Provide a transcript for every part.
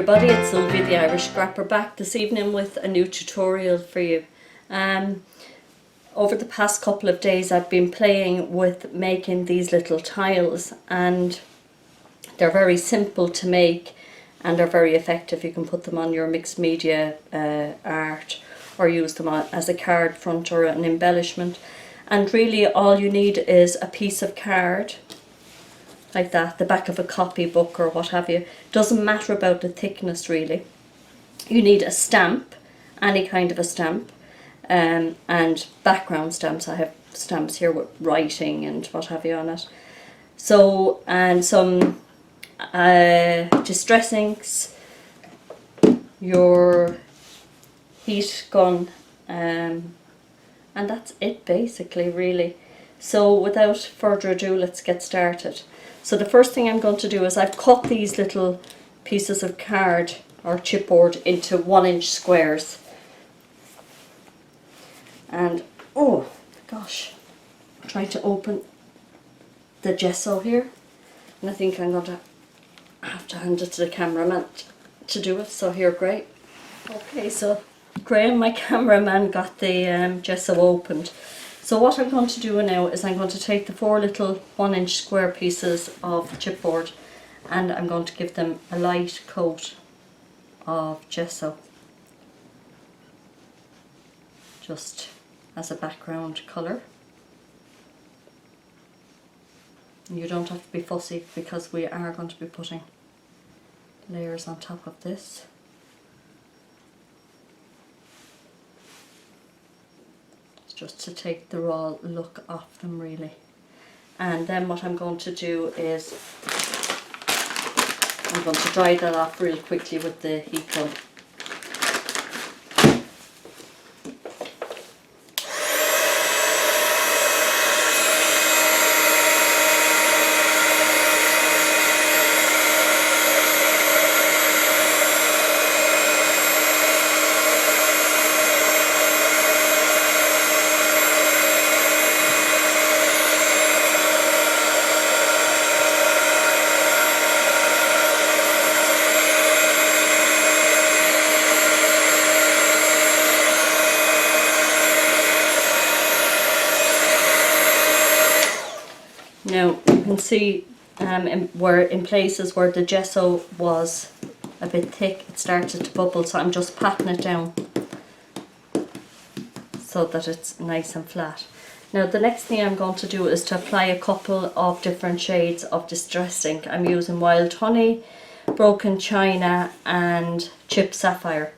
everybody, it's Sylvie the Irish Scrapper back this evening with a new tutorial for you. Over the past couple of days I've been playing with making these little tiles, and they're very simple to make and they're very effective. You can put them on your mixed media art or use them as a card front or an embellishment. And really all you need is a piece of card like that, the back of a copybook or what have you. Doesn't matter about the thickness really. You need a stamp, any kind of a stamp, and background stamps. I have stamps here with writing and what have you on it. So, and some distress inks, your heat gun, and that's it basically really. So without further ado, let's get started. So the first thing I'm going to do is I've cut these little pieces of card or chipboard into 1-inch squares. And oh gosh, I'm trying to open the gesso here, and I think I'm going to have to hand it to the cameraman to do it. So here, great. Okay, so Graham, my cameraman, got the gesso opened. So what I'm going to do now is I'm going to take the 4 little 1-inch square pieces of chipboard and I'm going to give them a light coat of gesso, just as a background colour. You don't have to be fussy because we are going to be putting layers on top of this. Just to take the raw look off them really. And then what I'm going to do is I'm going to dry that off real quickly with the heat gun. Now you can see in places where the gesso was a bit thick, it started to bubble, so I'm just patting it down so that it's nice and flat. Now the next thing I'm going to do is to apply a couple of different shades of distress ink. I'm using Wild Honey, Broken China and Chip Sapphire.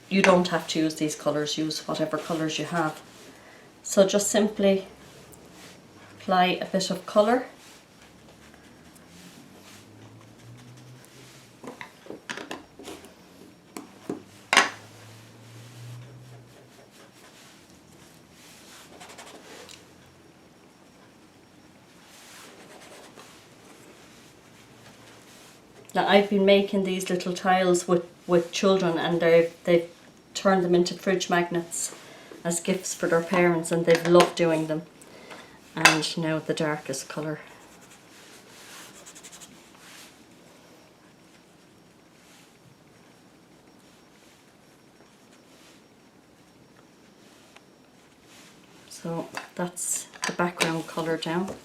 You don't have to use these colours, use whatever colours you have. So just simply apply a bit of colour. Now I've been making these little tiles with children, and they've turned them into fridge magnets as gifts for their parents, and they've loved doing them. And now the darkest colour. So that's the background colour down.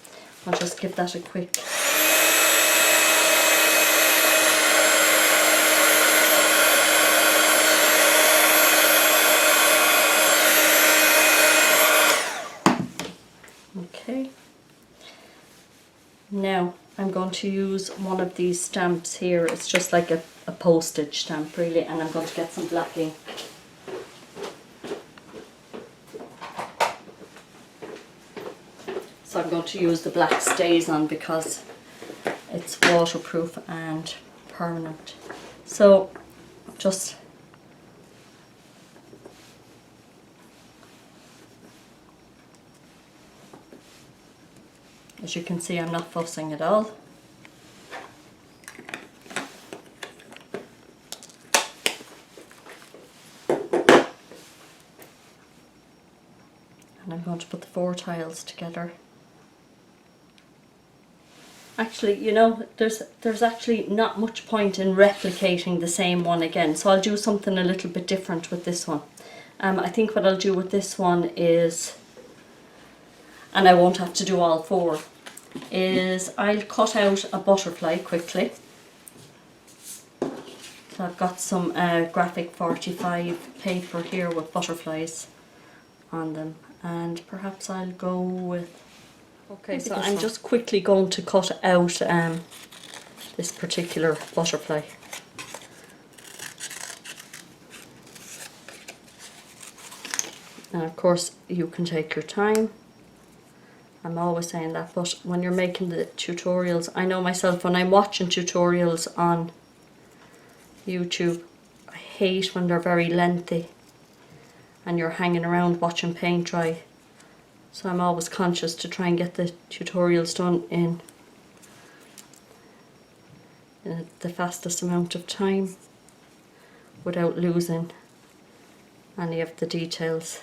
I'll just give that a quick okay. Now I'm going to use one of these stamps here. It's just like a postage stamp really, and I'm going to get some black ink. So I'm going to use the black Stays On because it's waterproof and permanent. So just as you can see, I'm not fussing at all. And I'm going to put the 4 tiles together. Actually, you know, there's actually not much point in replicating the same one again, so I'll do something a little bit different with this one. I think what I'll do with this one is, and I won't have to do all four, is I'll cut out a butterfly quickly. So I've got some graphic 45 paper here with butterflies on them, and perhaps I'll go with, okay, so I'm just quickly going to cut out this particular butterfly. And of course you can take your time. I'm always saying that, but when you're making the tutorials, I know myself when I'm watching tutorials on YouTube, I hate when they're very lengthy and you're hanging around watching paint dry. So I'm always conscious to try and get the tutorials done in the fastest amount of time without losing any of the details.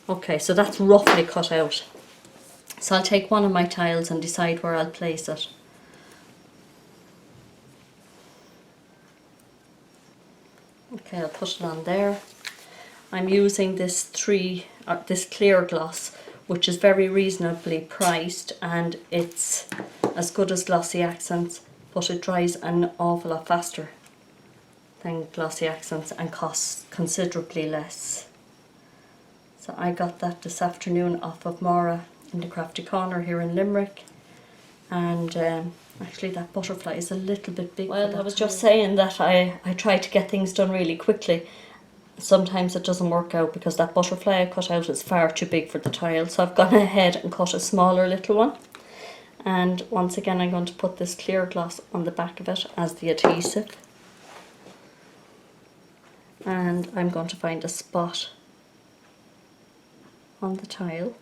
Okay, so that's roughly cut out. So I'll take one of my tiles and decide where I'll place it. Okay, I'll put it on there. I'm using this clear gloss, which is very reasonably priced, and it's as good as Glossy Accents, but it dries an awful lot faster than Glossy Accents and costs considerably less. So I got that this afternoon off of Maura in the Crafty Corner here in Limerick, and actually that butterfly is a little bit big. Well, I was just saying that I try to get things done really quickly. Sometimes it doesn't work out because that butterfly I cut out is far too big for the tile, so I've gone ahead and cut a smaller little one. And once again I'm going to put this clear gloss on the back of it as the adhesive. And I'm going to find a spot on the tile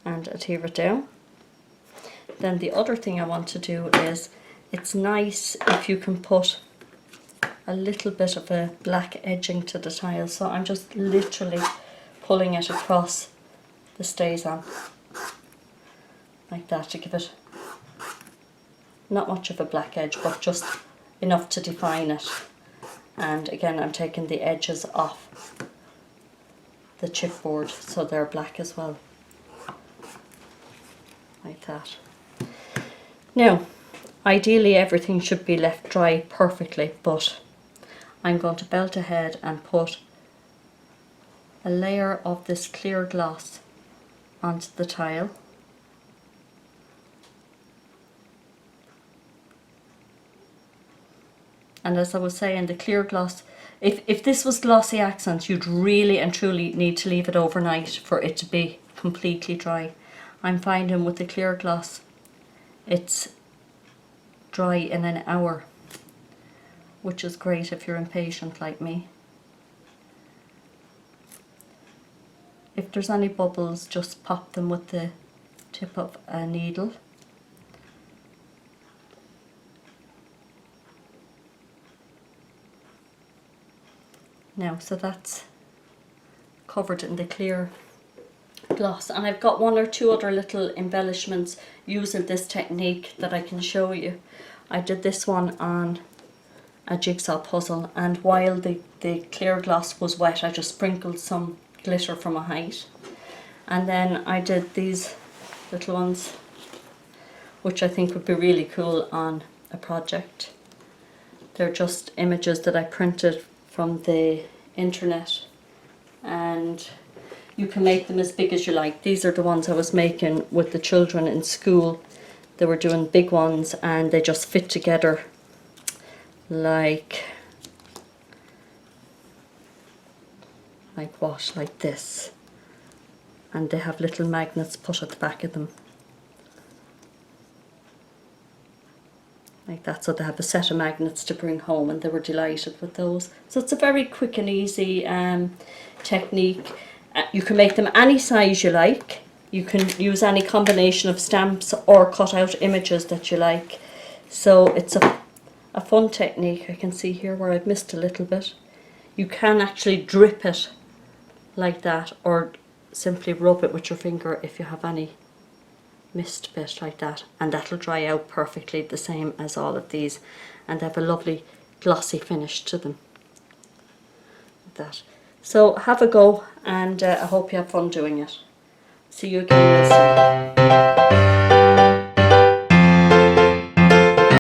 and adhere it down. Then the other thing I want to do is, it's nice if you can put a little bit of a black edging to the tile, so I'm just literally pulling it across the stays on like that to give it not much of a black edge, but just enough to define it. And again, I'm taking the edges off the chipboard so they're black as well, like that. Now ideally everything should be left dry perfectly, but I'm going to belt ahead and put a layer of this clear gloss onto the tile. And as I was saying, the clear gloss, if this was Glossy Accents, you'd really and truly need to leave it overnight for it to be completely dry. I'm finding with the clear gloss, it's dry in an hour, which is great if you're impatient like me. If there's any bubbles, just pop them with the tip of a needle. Now, so that's covered in the clear gloss, and I've got one or two other little embellishments using this technique that I can show you. I did this one on a jigsaw puzzle, and while the clear gloss was wet I just sprinkled some glitter from a height, and then I did these little ones which I think would be really cool on a project. They're just images that I printed from the internet, and you can make them as big as you like. These are the ones I was making with the children in school. They were doing big ones and they just fit together like what? Like this. And they have little magnets put at the back of them. Like that, so they have a set of magnets to bring home, and they were delighted with those. So it's a very quick and easy technique. You can make them any size you like. You can use any combination of stamps or cut out images that you like. So it's a fun technique. I can see here where I've missed a little bit. You can actually drip it like that, or simply rub it with your finger if you have any mist bit like that, and that'll dry out perfectly the same as all of these, and they have a lovely glossy finish to them. Like that. So have a go, and I hope you have fun doing it. See you again real soon.